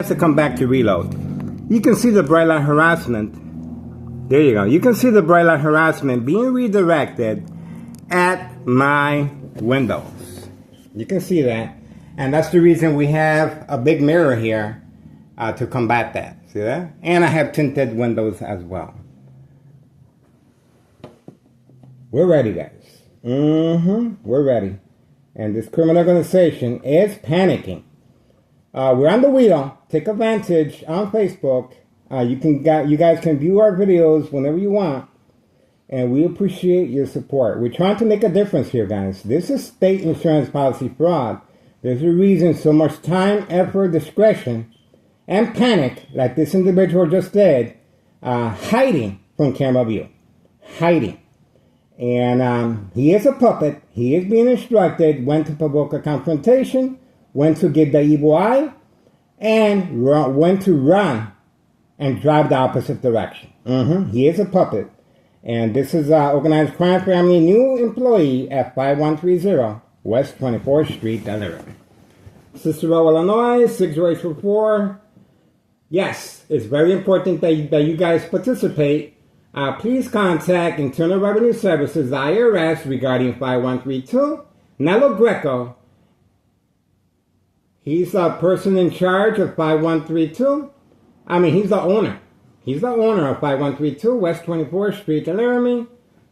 has to come back to reload. You can see the bright light harassment. There you go. You can see the bright light harassment being redirected at my windows. You can see that. And that's the reason we have a big mirror here to combat that. See that? And I have tinted windows as well. We're ready, guys. We're ready. And this criminal organization is panicking. We're on the wheel. Take advantage on Facebook. You guys can view our videos whenever you want. And we appreciate your support. We're trying to make a difference here, guys. This is state insurance policy fraud. There's a reason so much time, effort, discretion, and panic, like this individual just did, hiding from camera view. Hiding. And he is a puppet. He is being instructed when to provoke a confrontation, when to give the evil eye, and when to run and drive the opposite direction. He is a puppet. And this is Organized Crime Family new employee at 5130 West 24th Street, Delaware. Cicero, Illinois, 60844. Yes, it's very important that you guys participate. Please contact Internal Revenue Services, IRS, regarding 5132. Nello Greco. He's a person in charge of 5132. He's the owner. He's the owner of 5132 West 24th Street, Laramie,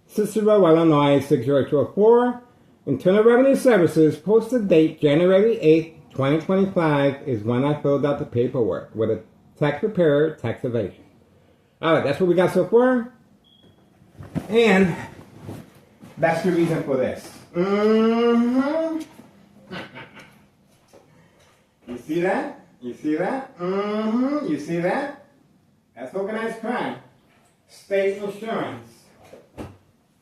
Cicero, Illinois, 60204. Internal Revenue Services, posted date January 8th, 2025 is when I filled out the paperwork with a tax preparer, tax evasion. Alright, that's what we got so far. And that's the reason for this. You see that? You see that? You see that? That's organized crime. State insurance.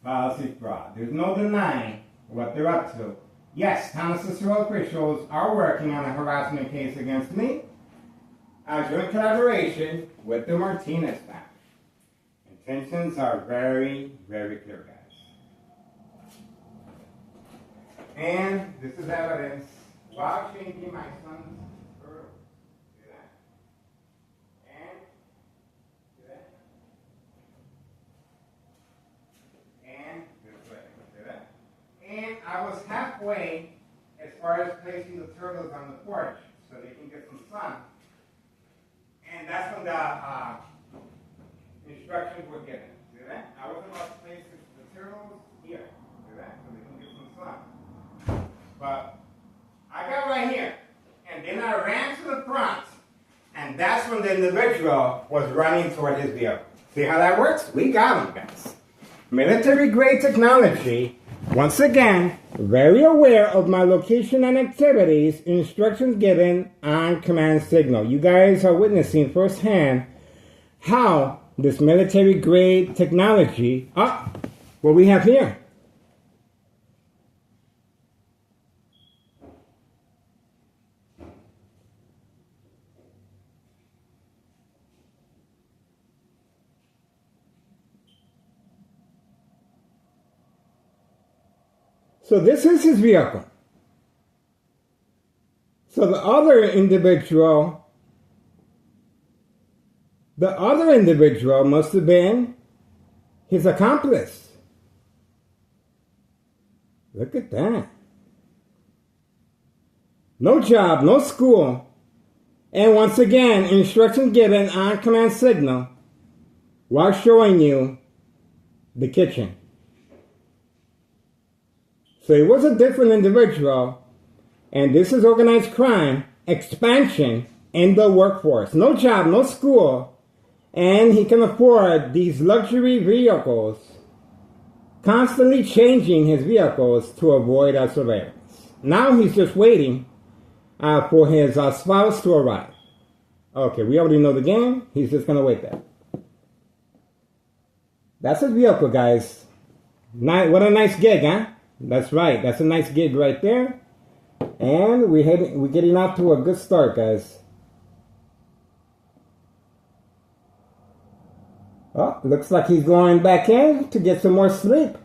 Policy fraud. There's no denying what they're up to. Yes, Town of Cicero officials are working on a harassment case against me. Joint collaboration with the Martinez family. Intentions are very, very clear, guys. And this is evidence while changing my son's birth. See that? And see that? And this way. See that? And I was halfway as far as placing the turtles on the porch so they can get some sun. And that's when the instructions were given. See that? I was about to place the turtles here. See that? So they can get some sun. But I got right here. And then I ran to the front. And that's when the individual was running toward his vehicle. See how that works? We got him, guys. Military-grade technology. Once again, very aware of my location and activities, instructions given on command signal. You guys are witnessing firsthand how this military-grade technology, what we have here. So this is his vehicle. So the other individual must have been his accomplice. Look at that. No job, no school. And once again, instructions given on command signal while showing you the kitchen. So it was a different individual, and this is organized crime, expansion in the workforce. No job, no school, and he can afford these luxury vehicles, constantly changing his vehicles to avoid our surveillance. Now he's just waiting for his spouse to arrive. Okay, we already know the game. He's just going to wait there. That's his vehicle, guys. What a nice gig, huh? That's right. That's a nice gig right there. And we're getting off to a good start, guys. Oh, looks like he's going back in to get some more sleep.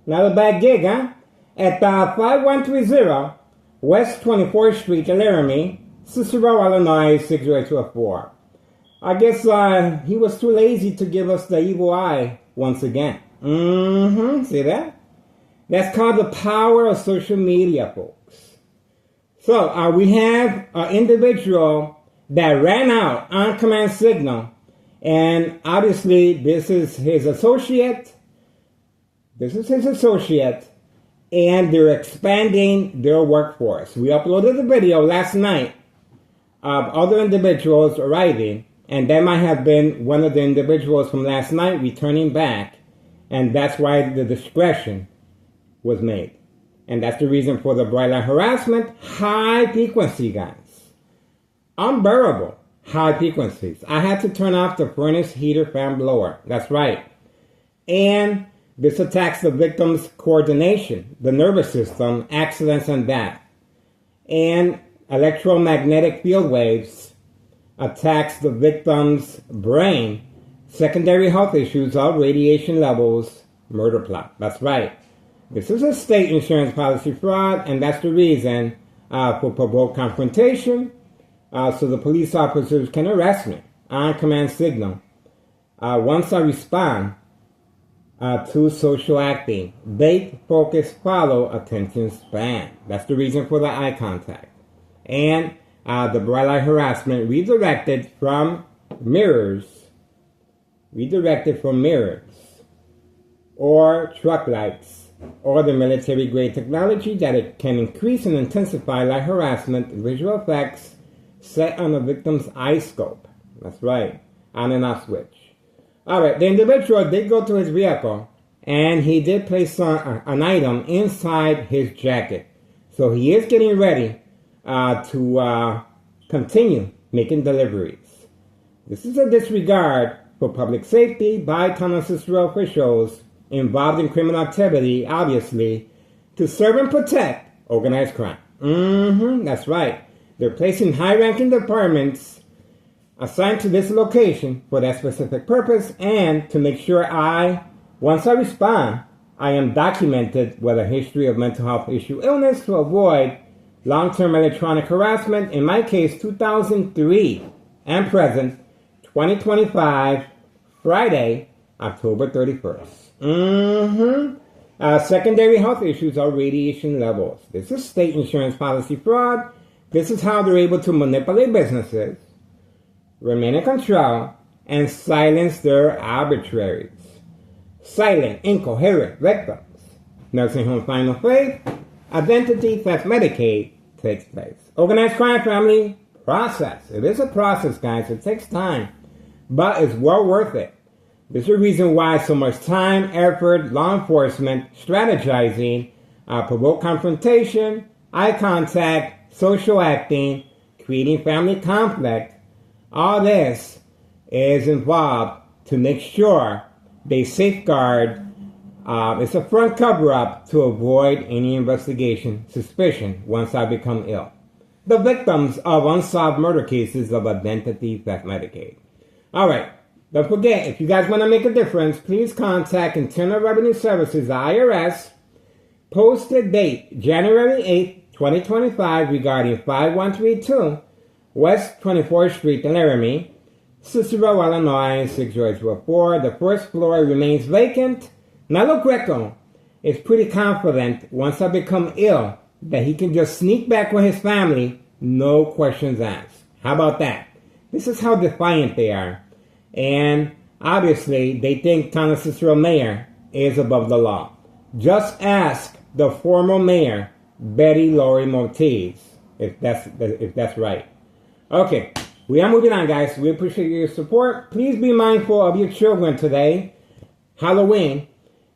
Not a bad gig, huh? At 5130 West 24th Street, Laramie, Cicero, Illinois, 60824. I guess he was too lazy to give us the evil eye once again. See that? That's called the power of social media, folks. So we have an individual that ran out on command signal, and obviously this is his associate. And they're expanding their workforce. We uploaded the video last night of other individuals arriving, and that might have been one of the individuals from last night returning back, and that's why the discretion was made. And that's the reason for the bright light harassment. High frequency, guys. Unbearable high frequencies. I had to turn off the furnace heater fan blower. That's right. And this attacks the victim's coordination, the nervous system, accidents and death. And electromagnetic field waves attacks the victim's brain, secondary health issues of radiation levels, murder plot. That's right. This is a state insurance policy fraud, and that's the reason for provoked confrontation, so the police officers can arrest me on command signal. Once I respond to social acting, bait, focus, follow, attention span. That's the reason for the eye contact. And the bright light harassment redirected from mirrors, or truck lights, or the military-grade technology that it can increase and intensify light harassment visual effects set on the victim's eye scope. That's right, on and off switch. All right, the individual did go to his vehicle, and he did place an item inside his jacket. So he is getting ready to continue making deliveries. This is a disregard for public safety by Tunnel Cicero officials involved in criminal activity, obviously, to serve and protect organized crime. That's right. They're placing high-ranking departments assigned to this location for that specific purpose, and to make sure once I respond, I am documented with a history of mental health issue illness to avoid long-term electronic harassment. In my case, 2003 and present, 2025, Friday, October 31st. Secondary health issues are radiation levels. This is state insurance policy fraud. This is how they're able to manipulate businesses, remain in control, and silence their arbitraries. Silent, incoherent victims. Nursing home final faith, identity theft Medicaid takes place. Organized crime family process. It is a process, guys. It takes time, but it's well worth it. There's a reason why so much time, effort, law enforcement, strategizing, provoke confrontation, eye contact, social acting, creating family conflict. All this is involved to make sure they safeguard. It's a front cover-up to avoid any investigation, suspicion once I become ill. The victims of unsolved murder cases of identity theft Medicaid. All right. Don't forget, if you guys want to make a difference, please contact Internal Revenue Services, the IRS. Posted date, January 8th, 2025, regarding 5132 West 24th Street in Laramie, Cicero, Illinois, 60804. The first floor remains vacant. Nalo Greco is pretty confident once I become ill that he can just sneak back with his family, no questions asked. How about that? This is how defiant they are. And obviously, they think Tunnel Cicero mayor is above the law. Just ask the former mayor, Betty Lori Motiz, if that's right. Okay, we are moving on, guys. We appreciate your support. Please be mindful of your children today, Halloween,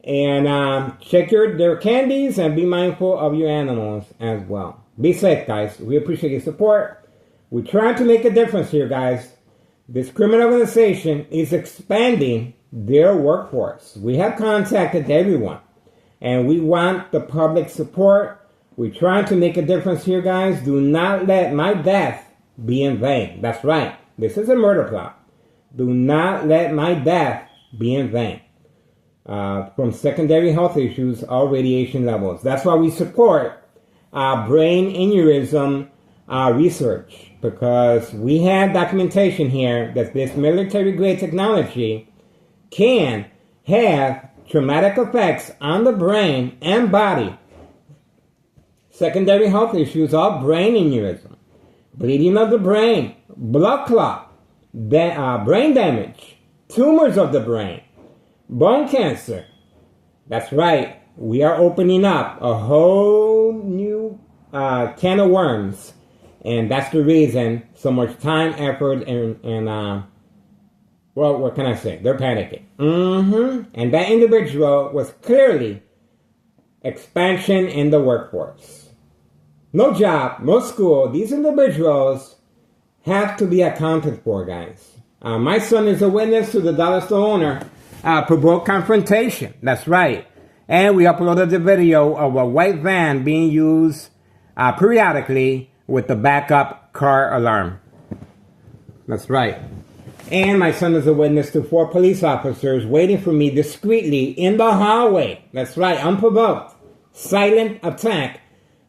and check their candies and be mindful of your animals as well. Be safe, guys. We appreciate your support. We're trying to make a difference here, guys. This criminal organization is expanding their workforce. We have contacted everyone, and we want the public support. We're trying to make a difference here, guys. Do not let my death be in vain. That's right. This is a murder plot. Do not let my death be in vain. From secondary health issues or radiation levels. That's why we support brain aneurysm research. because we have documentation here that this military-grade technology can have traumatic effects on the brain and body. Secondary health issues are brain aneurysm, bleeding of the brain, blood clot, brain damage, tumors of the brain, bone cancer. That's right, we are opening up a whole new can of worms, and that's the reason so much time, effort, and well, what can I say? They're panicking. And that individual was clearly expansion in the workforce. No job, no school. These individuals have to be accounted for, guys. My son is a witness to the dollar store owner provoked confrontation. That's right. And we uploaded the video of a white van being used periodically with the backup car alarm. That's right. And my son is a witness to 4 police officers waiting for me discreetly in the hallway. That's right, unprovoked. Silent attack.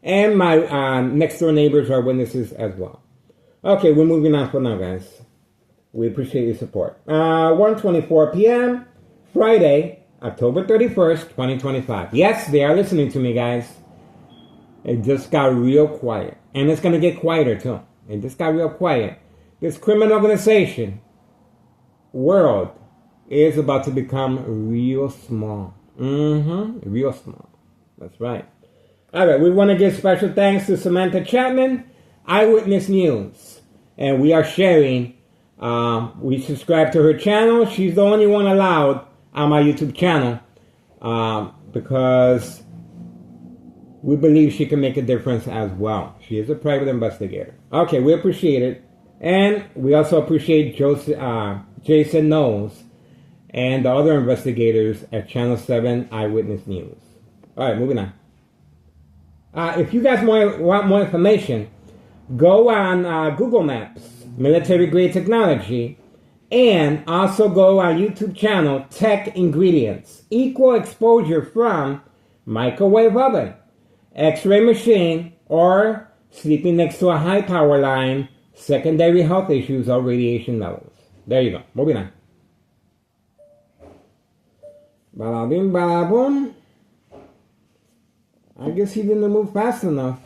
And my next door neighbors are witnesses as well. Okay, we're moving on for now, guys. We appreciate your support. 1:24 p.m., Friday, October 31st, 2025. Yes, they are listening to me, guys. It just got real quiet. And it's going to get quieter, too. It just got real quiet. This criminal organization world is about to become real small. Real small. That's right. All right, we want to give special thanks to Samantha Chapman, Eyewitness News. And we are sharing, we subscribe to her channel. She's the only one allowed on my YouTube channel because we believe she can make a difference as well. She is a private investigator. Okay, we appreciate it. And we also appreciate Jason Knowles and the other investigators at Channel 7 Eyewitness News. All right, moving on. If you guys want more information, go on Google Maps, Military Grade Technology, and also go on YouTube channel Tech Ingredients. Equal exposure from microwave oven, X-ray machine, or sleeping next to a high power line, secondary health issues or radiation levels. There you go. Moving on. Bada bing, bada boom. I guess he didn't move fast enough.